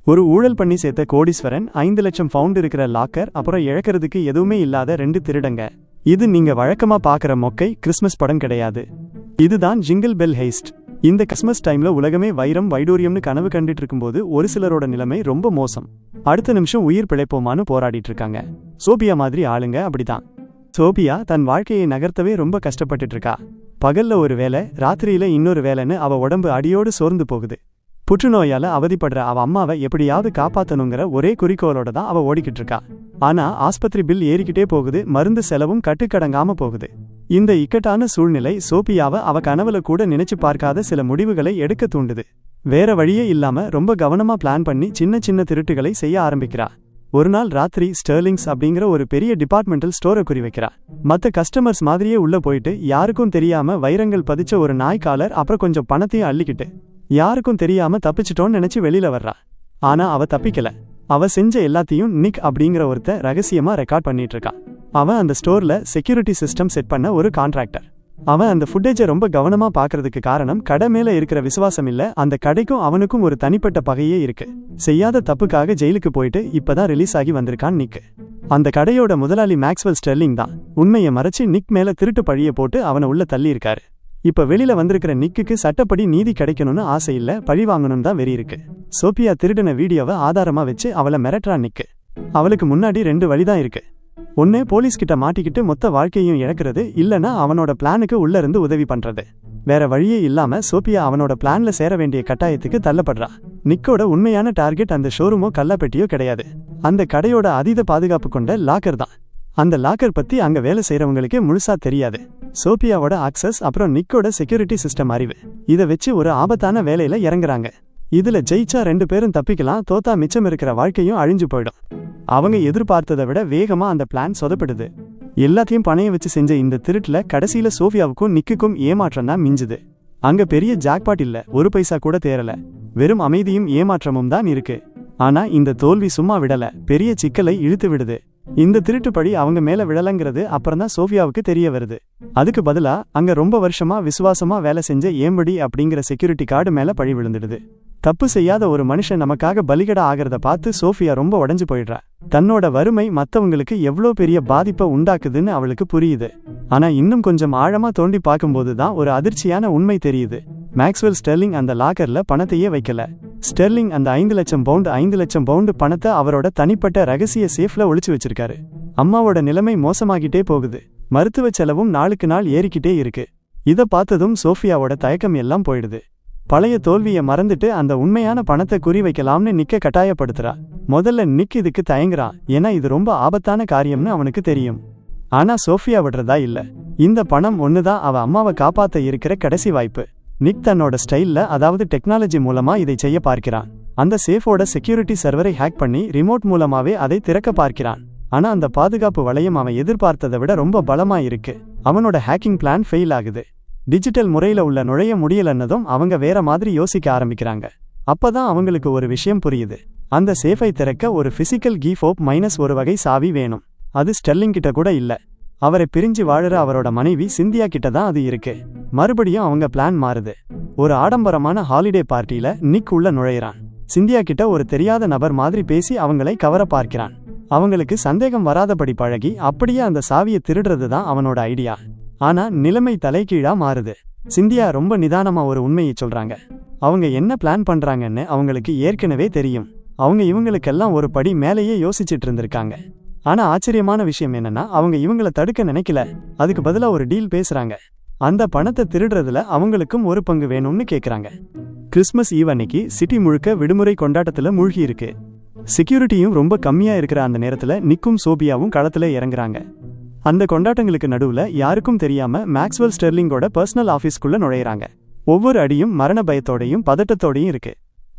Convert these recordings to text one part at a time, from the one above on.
ஒரு ஊழல் பண்ணி சேர்த்த கோடீஸ்வரன் 5 லட்சம் பவுண்ட் இருக்கிற லாக்கர், அப்புறம் இழக்கிறதுக்கு எதுவுமே இல்லாத 2 திருடங்க. இது நீங்க வழக்கமா பாக்குற மொக்கை கிறிஸ்மஸ் படம் கிடையாது. இதுதான் ஜிங்கிள் பெல் ஹெய்ஸ்ட். இந்த கிறிஸ்மஸ் டைம்ல உலகமே வைரம் வைடூரியம்னு கனவு கண்டுட்டு இருக்கும்போது ஒரு சிலரோட நிலைமை ரொம்ப மோசம். அடுத்த நிமிஷம் உயிர் பிழைப்போமான்னு போராடிட்டு இருக்காங்க. சோபியா மாதிரி ஆளுங்க அப்படிதான். சோபியா தன் வாழ்க்கையை நகர்த்தவே ரொம்ப கஷ்டப்பட்டுட்டு இருக்கா. பகல்ல ஒரு வேலை, ராத்திரியில இன்னொரு வேலைன்னு அவ உடம்பு அடியோடு சோர்ந்து போகுது. புற்றுநோயால அவதிப்படுற அவ அம்மாவை எப்படியாவது காப்பாத்தணுங்கிற ஒரே குறிக்கோளோட தான் அவ ஓடிக்கிட்டு இருக்கா. ஆனா ஆஸ்பத்திரி பில் ஏறிக்கிட்டே போகுது, மருந்து செலவும் கட்டுக்கடங்காம போகுது. இந்த இக்கட்டான சூழ்நிலை சோபியாவை அவ கனவுல கூட நினைச்சு பார்க்காத சில முடிவுகளை எடுக்க தூண்டுது. வேற வழியே இல்லாம ரொம்ப கவனமா பிளான் பண்ணி சின்ன சின்ன திருட்டுகளை செய்ய ஆரம்பிக்கிறா. ஒரு நாள் ராத்திரி ஸ்டெர்லிங்ஸ் அப்படிங்கிற ஒரு பெரிய டிபார்ட்மெண்டல் ஸ்டோரை குறி வைக்கிறா. மத்த கஸ்டமர்ஸ் மாதிரியே உள்ள போயிட்டு யாருக்கும் தெரியாம வைரங்கள் பதிச்ச ஒரு நாய் காலர், அப்புறம் கொஞ்சம் பணத்தையும் அள்ளிக்கிட்டு யாருக்கும் தெரியாம தப்பிச்சிட்டோன்னு நினைச்சு வெளியில வர்றா. ஆனா அவ தப்பிக்கல. அவ செஞ்ச எல்லாத்தையும் நிக் அப்படிங்கிற ஒருத்த ரகசியமா ரெக்கார்ட் பண்ணிட்டு இருக்கான். அவன் அந்த ஸ்டோர்ல செக்யூரிட்டி சிஸ்டம் செட் பண்ண ஒரு கான்ட்ராக்டர். அவன் அந்த ஃபுட்டேஜை ரொம்ப கவனமா பாக்குறதுக்கு காரணம் கடை மேல இருக்கிற விசுவாசம் இல்ல, அந்த கடைக்கும் அவனுக்கும் ஒரு தனிப்பட்ட பகையே இருக்கு. செய்யாத தப்புக்காக ஜெயிலுக்கு போயிட்டு இப்பதான் ரிலீஸ் ஆகி வந்திருக்கான் நிக். அந்த கடையோட முதலாளி மேக்ஸ்வெல் ஸ்டெர்லிங் தான். உண்மையை மறைச்சு நிக் மேல திருட்டு பழிய போட்டு அவனை உள்ள தள்ளி இருக்காரு. இப்ப வெளியில வந்திருக்கிற நிக்குக்கு சட்டப்படி நீதி கிடைக்கணும்னு ஆசை இல்ல, பழி வாங்கணும் தான் வெறி இருக்கு. சோபியா திருடின வீடியோவை ஆதாரமா வச்சு அவளை மிரட்டுறா நிக்கு. அவளுக்கு முன்னாடி 2 வழிதான் இருக்கு. ஒன்னு போலீஸ் கிட்ட மாட்டிக்கிட்டு மொத்த வாழ்க்கையும் இழக்கிறது, இல்லனா அவனோட பிளானுக்கு உள்ள இருந்து உதவி பண்றது. வேற வழியே இல்லாம சோபியா அவனோட பிளான்ல சேர வேண்டிய கட்டாயத்துக்கு தள்ளப்படுறா. நிக்கோட உண்மையான டார்கெட் அந்த ஷோரூமோ கள்ளப்பெட்டியோ கிடையாது, அந்த கடையோட அதீத பாதுகாப்பு கொண்ட லாக்கர் தான். அந்த லாக்கர் பத்தி அங்க வேலை செய்யறவங்களுக்கே முழுசா தெரியாது. சோபியாவோட ஆக்சஸ், அப்புறம் நிக்கோட செக்யூரிட்டி சிஸ்டம் அறிவு, இதை வச்சு ஒரு ஆபத்தான வேலையில இறங்குறாங்க. இதுல ஜெயிச்சா 2 பேரும் தப்பிக்கலாம், தோத்தா மிச்சம் இருக்கிற வாழ்க்கையும் அழிஞ்சு போயிடும். அவங்க எதிர்பார்த்ததை விட வேகமா அந்த பிளான் சொதப்படுது. எல்லாத்தையும் பணைய வச்சு செஞ்ச இந்த திருட்டுல கடைசியில சோபியாவுக்கும் நிக்குக்கும் ஏமாற்றம் தான் மிஞ்சுது. அங்க பெரிய ஜாக்பாட் இல்ல, 1 பைசா கூட தேரல, வெறும் அமைதியும் ஏமாற்றமும் தான் இருக்கு. ஆனா இந்த தோல்வி சும்மா விடல, பெரிய சிக்கலை இழுத்து விடுது. இந்த திருட்டு பழி அவங்க மேல விழலங்கிறது அப்புறம்தான் சோபியாவுக்கு தெரிய வருது. அதுக்கு பதிலா அங்க ரொம்ப வருஷமா விசுவாசமா வேலை செஞ்ச ஏம்படி அப்படிங்கிற செக்யூரிட்டி கார்டு மேல பழி விழுந்துடுது. தப்பு செய்யாத ஒரு மனுஷன் நமக்காக பலிகடா ஆகிறத பார்த்து சோபியா ரொம்ப உடைஞ்சு போயிடுறா. தன்னோட வறுமை மத்தவங்களுக்கு எவ்வளோ பெரிய பாதிப்பை உண்டாக்குதுன்னு அவளுக்கு புரியுது. ஆனா இன்னும் கொஞ்சம் ஆழமா தோண்டி பார்க்கும்போது தான் ஒரு அதிர்ச்சியான உண்மை தெரியுது. மேக்ஸ்வெல் ஸ்டெர்லிங் அந்த லாக்கர்ல பணத்தையே வைக்கல. ஸ்டெர்லிங் அந்த 5 லட்சம் பவுண்டு பணத்தை அவரோட தனிப்பட்ட ரகசிய சேஃப்ல ஒளிச்சு வச்சிருக்காரு. அம்மாவோட நிலைமை மோசமாகிட்டே போகுது, மருத்துவ செலவும் நாளுக்கு நாள் ஏறிக்கிட்டே இருக்கு. இத பார்த்ததும் சோபியாவோட தயக்கம் எல்லாம் போயிடுது. பழைய தோல்வியை மறந்துட்டு அந்த உண்மையான பணத்தை குறி வைக்கலாம்னு நிக்க கட்டாயப்படுத்துறா. முதல்ல நிக் இதுக்கு தயங்குறான், ஏன்னா இது ரொம்ப ஆபத்தான காரியம்னு அவனுக்கு தெரியும். ஆனா சோபியா விடுறதா இல்ல. இந்த பணம் ஒண்ணுதான் அவ அம்மாவை காப்பாத்த இருக்கிற கடைசி வாய்ப்பு. நிக் தன்னோட ஸ்டைல்ல, அதாவது டெக்னாலஜி மூலமா இதை செய்ய பார்க்கிறான். அந்த சேஃபோட செக்யூரிட்டி சர்வரை ஹேக் பண்ணி ரிமோட் மூலமாவே அதை திறக்க பார்க்கிறான். ஆனா அந்த பாதுகாப்பு வளையம் அவன் எதிர்பார்த்ததை விட ரொம்ப பலமா இருக்கு. அவனோட ஹேக்கிங் பிளான் ஃபெயில் ஆகுது. டிஜிட்டல் முறையில உள்ள நுழைய முடியலன்னதும் அவங்க வேற மாதிரி யோசிக்க ஆரம்பிக்கிறாங்க. அப்பதான் அவங்களுக்கு ஒரு விஷயம் புரியுது. அந்த சேஃபை திறக்க ஒரு பிசிக்கல் கீ ஃபோப் -1 வகை சாவி வேணும். அது ஸ்டெர்லிங் கிட்ட கூட இல்ல. அவரை பிரிஞ்சு வாழற அவரோட மனைவி சிந்தியா கிட்ட தான் அது இருக்கு. மறுபடியும் அவங்க பிளான் மாறுது. ஒரு ஆடம்பரமான ஹாலிடே பார்ட்டியில நிக் உள்ள நுழையிறான். சிந்தியா கிட்ட ஒரு தெரியாத நபர் மாதிரி பேசி அவங்களை கவர பார்க்கிறான். அவங்களுக்கு சந்தேகம் வராதபடி பழகி அப்படியே அந்த சாவியை திருடுறது தான் அவனோட ஐடியா. ஆனா நிலைமை தலைகீழா மாறுது. சிந்தியா ரொம்ப நிதானமா ஒரு உண்மையை சொல்றாங்க. அவங்க என்ன பிளான் பண்றாங்கன்னு அவங்களுக்கு ஏற்கனவே தெரியும். அவங்க இவங்களுக்கெல்லாம் ஒரு படி மேலேயே யோசிச்சுட்டு இருந்திருக்காங்க. ஆனா ஆச்சரியமான விஷயம் என்னன்னா, அவங்க இவங்களை தடுக்க நினைக்கல. அதுக்கு பதிலா ஒரு டீல் பேசுறாங்க. அந்த பணத்தை திருடுறதுல அவங்களுக்கும் ஒரு பங்கு வேணும்னு கேக்குறாங்க. கிறிஸ்மஸ் ஈவ் அன்னைக்கு சிட்டி முழுக்க விடுமுறை கொண்டாட்டத்துல மூழ்கி இருக்கு. செக்யூரிட்டியும் ரொம்ப கம்மியா இருக்கிற அந்த நேரத்துல நிக்கும் சோபியாவும் களத்துல இறங்குறாங்க. அந்த கொண்டாட்டங்களுக்கு நடுவுல யாருக்கும் தெரியாம மேக்ஸ்வெல் ஸ்டெர்லிங்கோட பர்சனல் ஆபீஸ்க்குள்ள நுழையிறாங்க. ஒவ்வொரு அடியும் மரண பயத்தோடையும் பதட்டத்தோடையும் இருக்கு.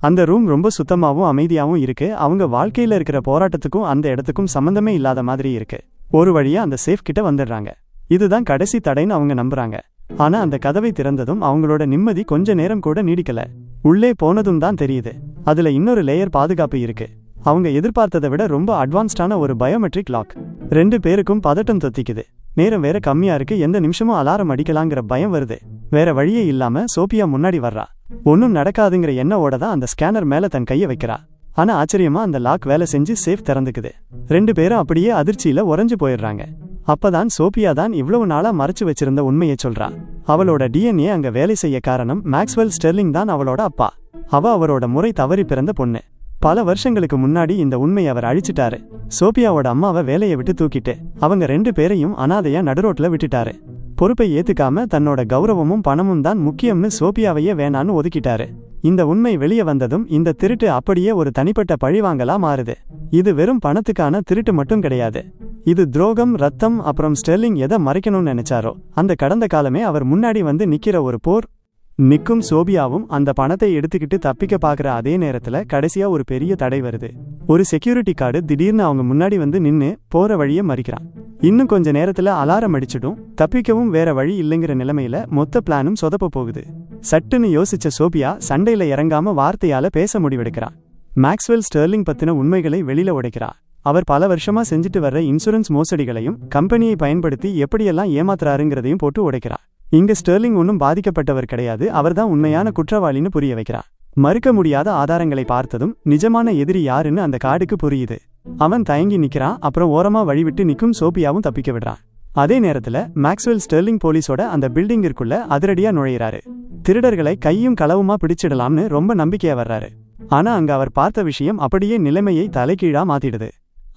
அந்த ரூம் ரொம்ப சுத்தமாவும் அமைதியாவும் இருக்கு. அவங்க வாழ்க்கையில இருக்கிற போராட்டத்துக்கும் அந்த இடத்துக்கும் சம்பந்தமே இல்லாத மாதிரி இருக்கு. ஒரு வழியா அந்த சேஃப் கிட்ட வந்துடுறாங்க. இதுதான் கடைசி தடைன்னு அவங்க நம்புறாங்க. ஆனா அந்த கதவை திறந்ததும் அவங்களோட நிம்மதி கொஞ்ச நேரம் கூட நீடிக்கல. உள்ளே போனதும் தான் தெரியுது, அதுல இன்னொரு லேயர் பாதுகாப்பு இருக்கு. அவங்க எதிர்பார்த்ததை விட ரொம்ப அட்வான்ஸ்டான ஒரு பயோமெட்ரிக் லாக். 2 பேருக்கும் பதட்டம் தொத்திக்குது. நேரம் வேற கம்மியா இருக்கு, எந்த நிமிஷமும் அலாரம் அடிக்கலாங்கிற பயம் வருது. வேற வழியே இல்லாம சோபியா முன்னாடி வர்றா. ஒன்னும் நடக்காதுங்கிற எண்ணவோட தான் அந்த ஸ்கேனர் மேல தன் கையை வைக்கிறா. ஆனா ஆச்சரியமா அந்த லாக் வேலை செஞ்சு சேஃப் திறந்துக்குது. 2 பேரும் அப்படியே அதிர்ச்சியில உறைஞ்சு போயிடுறாங்க. அப்பதான் சோபியா தான் இவ்வளவு நாளா மறைச்சு வச்சிருந்த உண்மையை சொல்றா. அவளோட டிஎன்ஏ அங்க வேலை செய்ய காரணம் மேக்ஸ்வெல் ஸ்டெர்லிங் தான் அவளோட அப்பா. அவரோட முறை தவறி பிறந்த பொண்ணு. பல வருஷங்களுக்கு முன்னாடி இந்த உண்மையை அவர் அழிச்சிட்டாரு. சோபியாவோட அம்மாவை வேலையை விட்டு தூக்கிட்டு அவங்க 2 பேரையும் அனாதையா நடுரோட்ல விட்டுட்டாரு. பொறுப்பை ஏத்துக்காம தன்னோட கௌரவமும் பணமும் தான் முக்கியம்னு சோபியாவையே வேணான்னு ஒதுக்கிட்டாரு. இந்த உண்மை வெளியே வந்ததும் இந்த திருட்டு அப்படியே ஒரு தனிப்பட்ட பழிவாங்கலா மாறுது. இது வெறும் பணத்துக்கான திருட்டு மட்டும் கிடையாது. இது துரோகம், ரத்தம், அப்புறம் ஸ்டெர்லிங் எதை மறைக்கணும்னு நினைச்சாரோ அந்த கடந்த காலமே அவர் முன்னாடி வந்து நிக்கிற ஒரு போர். நிக்கும் சோபியாவும் அந்த பணத்தை எடுத்துக்கிட்டு தப்பிக்க பாக்குற அதே நேரத்துல கடைசியா ஒரு பெரிய தடை வருது. ஒரு செக்யூரிட்டி கார்டு திடீர்னு அவங்க முன்னாடி வந்து நின்னு போற வழியை மறிக்கிறான். இன்னும் கொஞ்ச நேரத்துல அலாரம் அடிச்சிடும். தப்பிக்கவும் வேற வழி இல்லைங்கிற நிலைமையில மொத்த பிளானும் சொதப்ப போகுது. சட்டுன்னு யோசிச்ச சோபியா சண்டையில இறங்காம வார்த்தையால பேச முடிவெடுக்கிறா. மேக்ஸ்வெல் ஸ்டெர்லிங் பத்தின உண்மைகளை வெளியில உடைக்கிறா. அவர் பல வருஷமா செஞ்சுட்டு வர்ற இன்சூரன்ஸ் மோசடிகளையும் கம்பெனியை பயன்படுத்தி எப்படியெல்லாம் ஏமாத்துறாருங்கிறதையும் போட்டு உடைக்கிறா. இங்க ஸ்டெர்லிங் ஒன்னும் பாதிக்கப்பட்டவர் கிடையாது, அவர்தான் உண்மையான குற்றவாளின்னு புரிய வைக்கிறா. மறுக்க முடியாத ஆதாரங்களை பார்த்ததும் நிஜமான எதிரி யாருன்னு அந்த கார்டுக்கு புரியுது. அவன் தயங்கி நிக்கிறான். அப்புறம் ஓரமா வழிவிட்டு நிக்கும் சோபியாவும் தப்பிக்க விடுறான். அதே நேரத்துல மேக்ஸ்வெல் ஸ்டெர்லிங் போலீஸோட அந்த பில்டிங்கிற்குள்ள அதிரடியா நுழையிறாரு. திருடர்களை கையும் களவுமா பிடிச்சிடலாம்னு ரொம்ப நம்பிக்கையா வர்றாரு. ஆனா அங்க அவர் பார்த்த விஷயம் அப்படியே நிலைமையை தலைகீழா மாத்திடுது.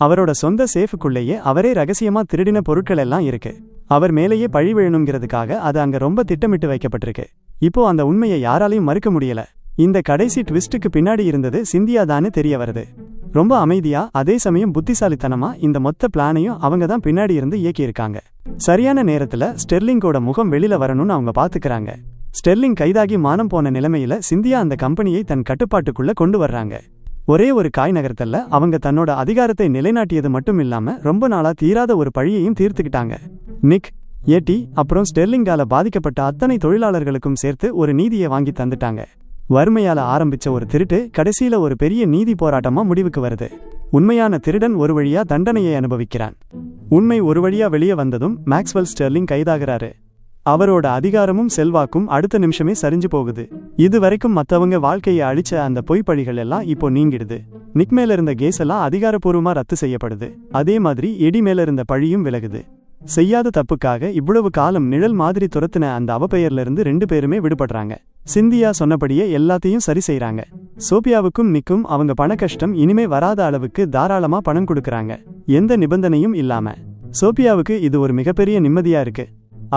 அவரோட சொந்த சேஃபுக்குள்ளேயே அவரே ரகசியமா திருடின பொருட்கள் எல்லாம் இருக்கு. அவர் மேலேயே பழி விழணுங்கிறதுக்காக அது அங்க ரொம்ப திட்டமிட்டு வைக்கப்பட்டிருக்கு. இப்போ அந்த உண்மையை யாராலையும் மறுக்க முடியல. இந்த கடைசி ட்விஸ்டுக்கு பின்னாடி இருந்தது சிந்தியா தான்னு தெரிய வருது. ரொம்ப அமைதியா அதே சமயம் புத்திசாலித்தனமா இந்த மொத்த பிளானையும் அவங்க தான் பின்னாடி இருந்து இயக்கியிருக்காங்க. சரியான நேரத்துல ஸ்டெர்லிங்கோட முகம் வெளியில வரணும்னு அவங்க பாத்துக்கிறாங்க. ஸ்டெர்லிங் கைதாகி மானம் போன நிலைமையில சிந்தியா அந்த கம்பெனியை தன் கட்டுப்பாட்டுக்குள்ள கொண்டு வர்றாங்க. ஒரே ஒரு காய் நகரத்துல அவங்க தன்னோட அதிகாரத்தை நிலைநாட்டியது மட்டும் இல்லாம ரொம்ப நாளா தீராத ஒரு பழியையும் தீர்த்துக்கிட்டாங்க. நிக், ஏடி, அப்புறம் ஸ்டெர்லிங்கால பாதிக்கப்பட்ட அத்தனை தொழிலாளர்களுக்கும் சேர்த்து ஒரு நீதியை வாங்கி தந்துட்டாங்க. வறுமையால ஆரம்பிச்ச ஒரு திருட்டு கடைசியில ஒரு பெரிய நீதி போராட்டமா முடிவுக்கு வருது. உண்மையான திருடன் ஒரு வழியா தண்டனையை அனுபவிக்கிறான். உண்மை ஒரு வழியா வெளியே வந்ததும் மேக்ஸ்வெல் ஸ்டெர்லிங் கைதாகிறாரு. அவரோட அதிகாரமும் செல்வாக்கும் அடுத்த நிமிஷமே சரிஞ்சு போகுது. இதுவரைக்கும் மத்தவங்க வாழ்க்கையை அழிச்ச அந்த பொய் பழிகள் எல்லாம் இப்போ நீங்கிடுது. நிக் மேல இருந்த கேஸ் எல்லாம் அதிகாரப்பூர்வமா ரத்து செய்யப்படுது. அதே மாதிரி எடி மேல இருந்த பழியும் விலகுது. செய்யாத தப்புக்காக இவ்வளவு காலம் நிழல் மாதிரி துரத்தின அந்த அவப்பெயர்ல இருந்து 2 பேருமே விடுபடுறாங்க. சிந்தியா சொன்னபடியே எல்லாத்தையும் சரி செய்யறாங்க. சோபியாவுக்கும் நிக்கும் அவங்க பண கஷ்டம் இனிமே வராத அளவுக்கு தாராளமா பணம் கொடுக்கறாங்க, எந்த நிபந்தனையும் இல்லாம. சோபியாவுக்கு இது ஒரு மிகப்பெரிய நிம்மதியா இருக்கு.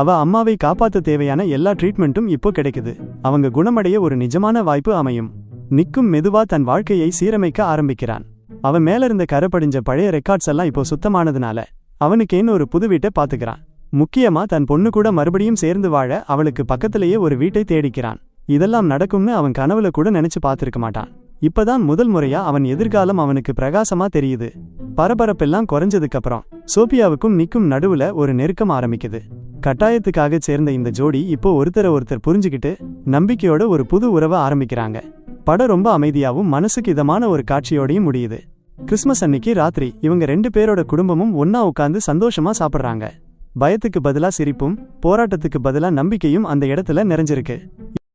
அவ அம்மாவை காப்பாத்த தேவையான எல்லா ட்ரீட்மெண்ட்டும் இப்போ கிடைக்குது. அவங்க குணமடைய ஒரு நிஜமான வாய்ப்பு அமையும். நிக்கும் மெதுவா தன் வாழ்க்கையை சீரமைக்க ஆரம்பிக்கிறான். அவன் மேல இருந்த கரப்படிஞ்ச பழைய ரெக்கார்ட்ஸ் எல்லாம் இப்போ சுத்தமானதுனால அவனுக்கேன்னு ஒரு புது வீட்டை பாத்துக்கிறான். முக்கியமா தன் பொண்ணு கூட மறுபடியும் சேர்ந்து வாழ அவளுக்கு பக்கத்திலேயே ஒரு வீட்டை தேடிக்கிறான். இதெல்லாம் நடக்கும்னு அவன் கனவுல கூட நினைச்சு பார்த்திருக்க மாட்டான். இப்பதான் முதல் முறையா அவன் எதிர்காலம் அவனுக்கு பிரகாசமா தெரியுது. பரபரப்பெல்லாம் குறைஞ்சதுக்கு அப்புறம் சோபியாவுக்கும் நிக்கும் நடுவுல ஒரு நெருக்கம் ஆரம்பிக்குது. கட்டாயத்துக்காக சேர்ந்த இந்த ஜோடி இப்போ ஒருத்தர் புரிஞ்சுக்கிட்டு நம்பிக்கையோட ஒரு புது உறவை ஆரம்பிக்கிறாங்க. படம் ரொம்ப அமைதியாவும் மனசுக்கு இதமான ஒரு காட்சியோடையும் முடியுது. கிறிஸ்மஸ் அன்னைக்கு ராத்திரி இவங்க 2 பேரோட குடும்பமும் ஒன்னா உட்கார்ந்து சந்தோஷமா சாப்பிடுறாங்க. பயத்துக்கு பதிலா சிரிப்பும் போராட்டத்துக்கு பதிலா நம்பிக்கையும் அந்த இடத்துல நிறைஞ்சிருக்கு.